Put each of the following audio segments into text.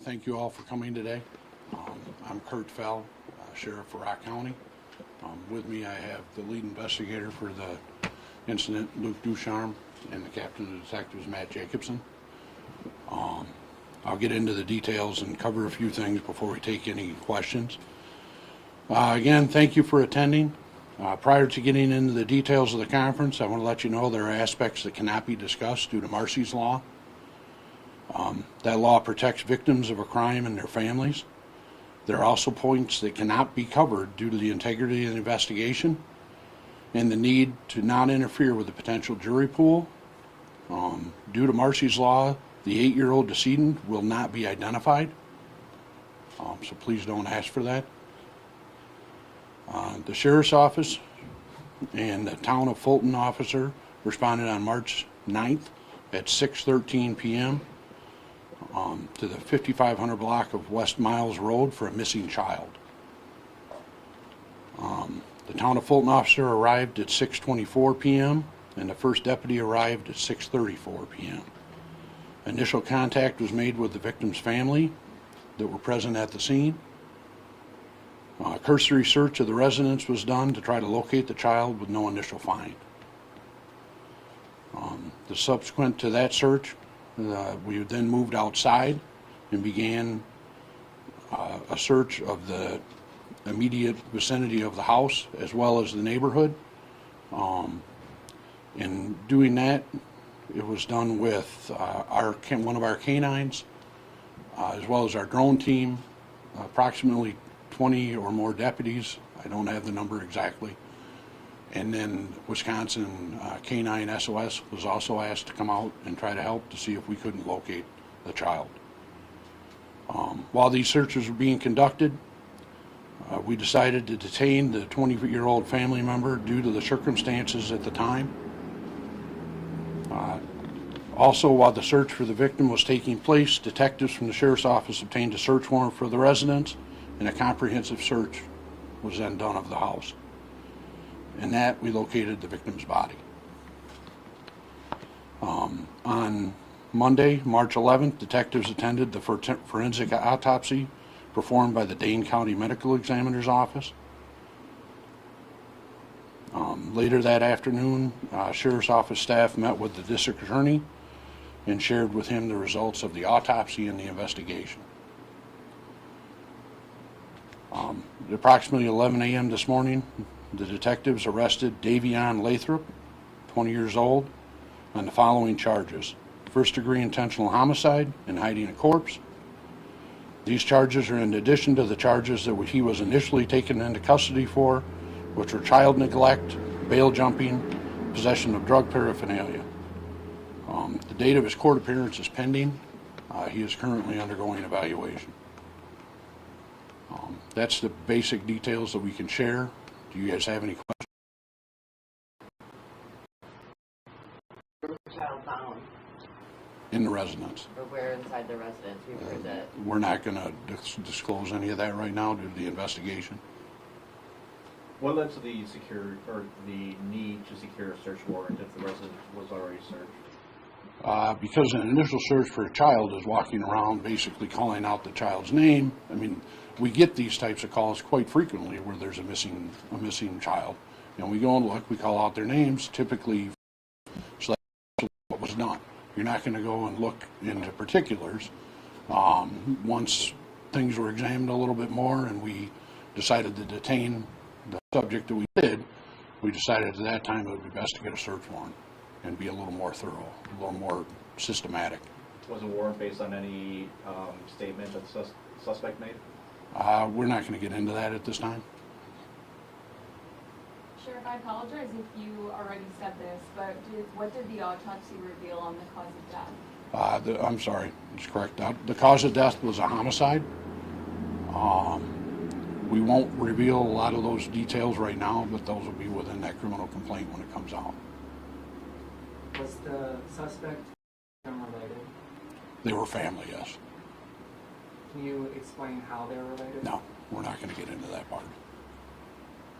Thank you all for coming today. I'm Kurt Fell, Sheriff for Rock County. With me I have the lead investigator for the incident, Luke Ducharme, and the captain of detectives, Matt Jacobson. I'll get into the details and cover a few things before we take any questions. Again, thank you for attending. Prior to getting into the details of the conference, I want to let you know there are aspects that cannot be discussed due to Marsy's Law. That law protects victims of a crime and their families. There are also points that cannot be covered due to the integrity of the investigation and the need to not interfere with the potential jury pool. Due to Marsy's Law, the 8-year-old decedent will not be identified, so please don't ask for that. The Sheriff's Office and the Town of Fulton officer responded on March 9th at 6:13 p.m. To the 5500 block of West Miles Road for a missing child. The Town of Fulton officer arrived at 6:24 p.m. and the first deputy arrived at 6:34 p.m. Initial contact was made with the victim's family that were present at the scene. Cursory search of the residence was done to try to locate the child with no initial find. Subsequent to that search, we then moved outside and began a search of the immediate vicinity of the house as well as the neighborhood. In doing that, it was done with one of our canines as well as our drone team, approximately 20 or more deputies. I don't have the number exactly. And then Wisconsin Canine SOS was also asked to come out and try to help to see if we couldn't locate the child. While these searches were being conducted, we decided to detain the 20-year-old family member due to the circumstances at the time. Also, while the search for the victim was taking place, detectives from the Sheriff's Office obtained a search warrant for the residence, and a comprehensive search was then done of the house. In that, we located the victim's body. On Monday, March 11th, detectives attended the forensic autopsy performed by the Dane County Medical Examiner's Office. Later that afternoon, Sheriff's Office staff met with the district attorney and shared with him the results of the autopsy and the investigation. At approximately 11 a.m. this morning, the detectives arrested Davion Lathrop, 20 years old, on the following charges: first-degree intentional homicide and hiding a corpse. These charges are in addition to the charges that he was initially taken into custody for, which were child neglect, bail jumping, possession of drug paraphernalia. The date of his court appearance is pending. He is currently undergoing evaluation. That's the basic details that we can share. Do you guys have any questions? Where was the child found? In the residence. Or where inside the residence? Where is it? We're not going to disclose any of that right now due to the investigation. What led to the need to secure a search warrant if the residence was already searched? Because an initial search for a child is walking around basically calling out the child's name. I mean, we get these types of calls quite frequently where there's a missing child. And we go and look, we call out their names, typically, so that's what was done. You're not going to go and look into particulars. Once things were examined a little bit more and we decided to detain the subject that we did, we decided at that time it would be best to get a search warrant and be a little more thorough, a little more systematic. Was a warrant based on any statement that the suspect made? We're not going to get into that at this time. Sheriff, I apologize if you already said this, but what did the autopsy reveal on the cause of death? I'm sorry, it's correct. The cause of death was a homicide. We won't reveal a lot of those details right now, but those will be within that criminal complaint when it comes out. Was the suspect related? They were family, yes. Can you explain how they're related? No, we're not going to get into that part.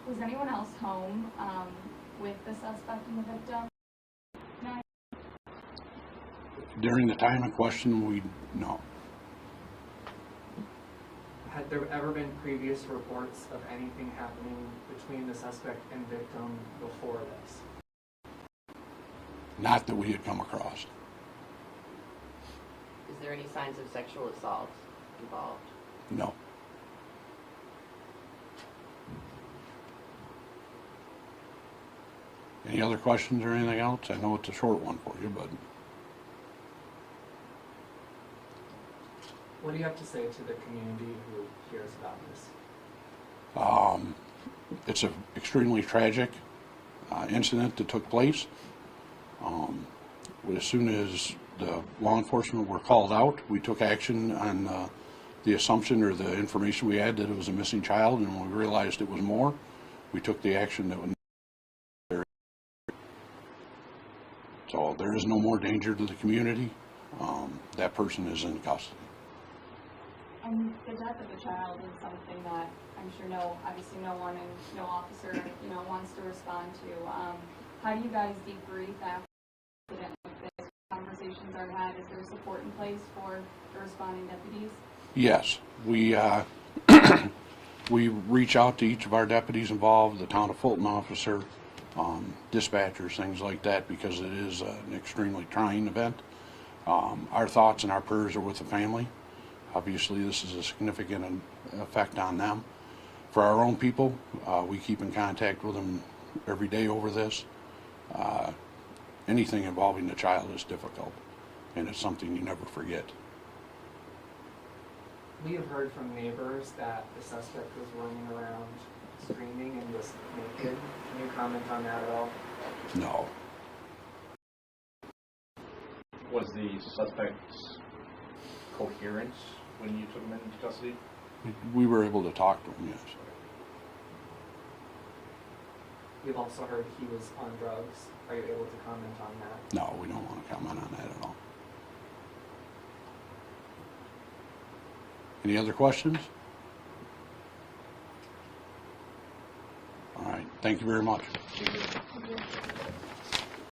Was anyone else home with the suspect and the victim? No. During the time in question, no. Have there ever been previous reports of anything happening between the suspect and victim before this? Not that we had come across. Is there any signs of sexual assault involved? No. Any other questions or anything else? I know it's a short one for you, but What do you have to say to the community who hears about this? it's an extremely tragic incident that took place. As soon as the law enforcement were called out, we took action on the assumption or the information we had that it was a missing child, and when we realized it was more, we took the action that was necessary. So there is no more danger to the community. That person is in custody. And the death of a child is something that I'm sure obviously no one and no officer, wants to respond to. How do you guys debrief after an incident like this? Conversations are had. Is there support in place for the responding deputies? Yes, we we reach out to each of our deputies involved, the town of Fulton officer, dispatchers, things like that, because it is an extremely trying event. Our thoughts and our prayers are with the family. Obviously, this is a significant effect on them. For our own people, we keep in contact with them every day over this. Anything involving the child is difficult, and it's something you never forget. We have heard from neighbors that the suspect was running around screaming and was naked. Can you comment on that at all? No. Was the suspect coherent when you took him into custody? We were able to talk to him, yes. We've also heard he was on drugs. Are you able to comment on that? No, we don't want to comment on that at all. Any other questions? All right, thank you very much. Thank you.